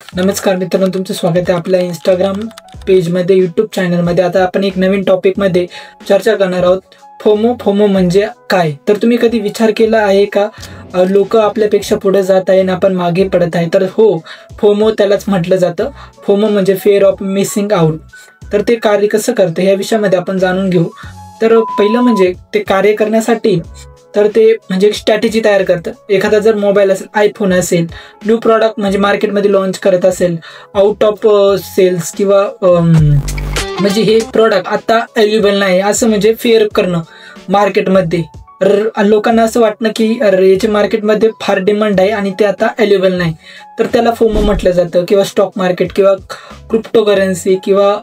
नमस्कार मित्रांनो, तुमचं स्वागत आहे आपल्या इंस्टाग्राम पेजमध्ये, यूट्यूब चॅनलमध्ये. आता आपण एक नवीन टॉपिकमध्ये चर्चा करणार आहोत. फोमो म्हणजे काय? तर तुम्ही कधी विचार केला आहे का लोक आपल्यापेक्षा पुढे जात आहे आणि आपण मागे पडत आहे? तर हो, फोमो त्यालाच म्हटलं जातं. फोमो म्हणजे फिअर ऑफ मिसिंग आउट. तर ते कार्य कसं करतं या विषयामध्ये आपण जाणून घेऊ. तर पहिलं म्हणजे ते कार्य करण्यासाठी तर ते म्हणजे एक स्ट्रॅटेजी तयार करतं. एखादा जर मोबाईल असेल, आयफोन असेल, न्यू प्रॉडक्ट म्हणजे मार्केटमध्ये लॉन्च करत असेल, आउट ऑफ सेल्स किंवा म्हणजे हे प्रॉडक्ट आता अवेलेबल नाही असं म्हणजे फेअर करणं मार्केटमध्ये. लोकांना असं वाटणं की अरे याच्या मार्केटमध्ये फार डिमांड आहे आणि ते आता अवेलेबल नाही, तर त्याला फोमो म्हटलं जातं. किंवा स्टॉक मार्केट किंवा क्रिप्टोकरन्सी किंवा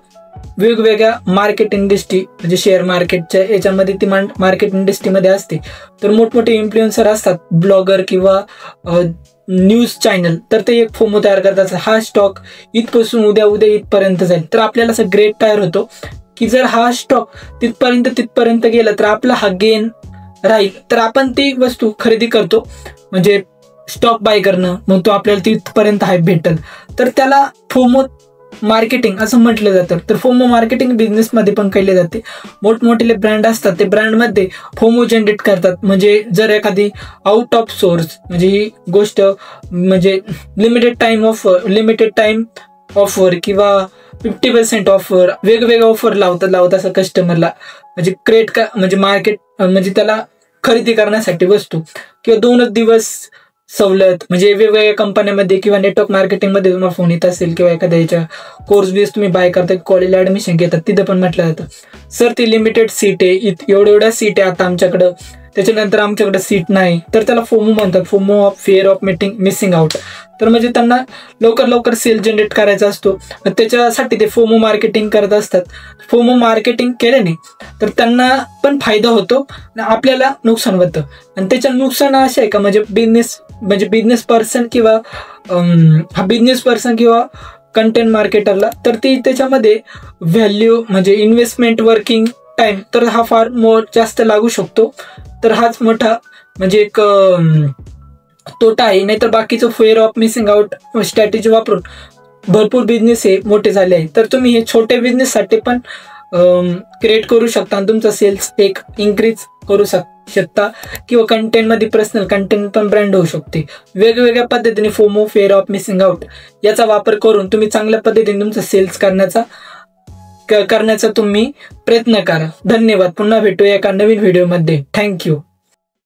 वेगवेगळ्या मार्केट इंडस्ट्री म्हणजे शेअर मार्केटच्या याच्यामध्ये ती मार्केट इंडस्ट्रीमध्ये असते. तर मोठमोठे इन्फ्लुएन्सर असतात, ब्लॉगर किंवा न्यूज चॅनल, तर ते एक फोमो तयार करतात. हा स्टॉक इथपासून उद्या इथपर्यंत जाईल. तर आपल्याला असं ग्रेट तयार होतो की जर हा स्टॉक तिथपर्यंत गेला तर आपला हा गेन राहील, तर आपण ती वस्तू खरेदी करतो. म्हणजे स्टॉक बाय करणं, मग तो आपल्याला तिथपर्यंत हाय भेटेल. तर त्याला फोमो मार्केटिंग असं म्हटलं जातं. तर फोमो मार्केटिंग बिझनेसमध्ये पण केले जाते. मोठमोठे ब्रँड असतात, ते ब्रँडमध्ये फोमो जनरेट करतात. म्हणजे जर एखादी आउट ऑफ सोर्स म्हणजे ही गोष्ट म्हणजे लिमिटेड टाइम ऑफर किंवा 50% ऑफर, वेगवेगळ्या ऑफर लावतात असं कस्टमरला म्हणजे म्हणजे मार्केट म्हणजे त्याला खरेदी करण्यासाठी वस्तू, किंवा 2 दिवस सवलत. म्हणजे वेगवेगळ्या कंपन्यांमध्ये किंवा नेटवर्क मार्केटिंगमध्ये तुम्हाला फोन येत असेल किंवा एखाद्या याच्या कोर्स बेस तुम्ही बाय करता, कॉलेजला ऍडमिशन घेतात, तिथं पण म्हटलं जातं सर ती लिमिटेड सीट आहे, एवढ्या सीट आहे आता आमच्याकडं, त्याच्यानंतर आमच्याकडे सीट नाही. तर त्याला फोमो म्हणतात, FOMO of fear of missing out. तर म्हणजे त्यांना लवकर सेल जनरेट करायचा असतो, त्याच्यासाठी ते फोमो मार्केटिंग करत असतात. फोमो मार्केटिंग केल्याने तर त्यांना पण फायदा होतो, आपल्याला नुकसान होतं. आणि त्याचं नुकसान असं आहे का, म्हणजे बिझनेस पर्सन किंवा कंटेंट मार्केटरला, तर ती त्याच्यामध्ये व्हॅल्यू म्हणजे इन्व्हेस्टमेंट, वर्किंग टाइम, तर हा फार जास्त लागू शकतो. तर हाच मोठा म्हणजे एक तोटा आहे. नाहीतर बाकीचं fear of missing out strategy वापरून भरपूर बिझनेस हे मोठे झाले आहे. तर तुम्ही हे छोटे बिझनेससाठी पण क्रिएट करू शकता आणि तुमचा सेल्स एक इन्क्रीज करू शकता. किंवा कंटेंटमध्ये पर्सनल कंटेंट पण ब्रँड होऊ शकते. वेगवेगळ्या पद्धतीने FOMO fear of missing out याचा वापर करून तुम्ही चांगल्या पद्धतीने तुमचा सेल्स करण्याचा तुम्ही प्रयत्न करा. धन्यवाद. पुन्हा भेटूया एका नवीन व्हिडिओमध्ये. थँक्यू.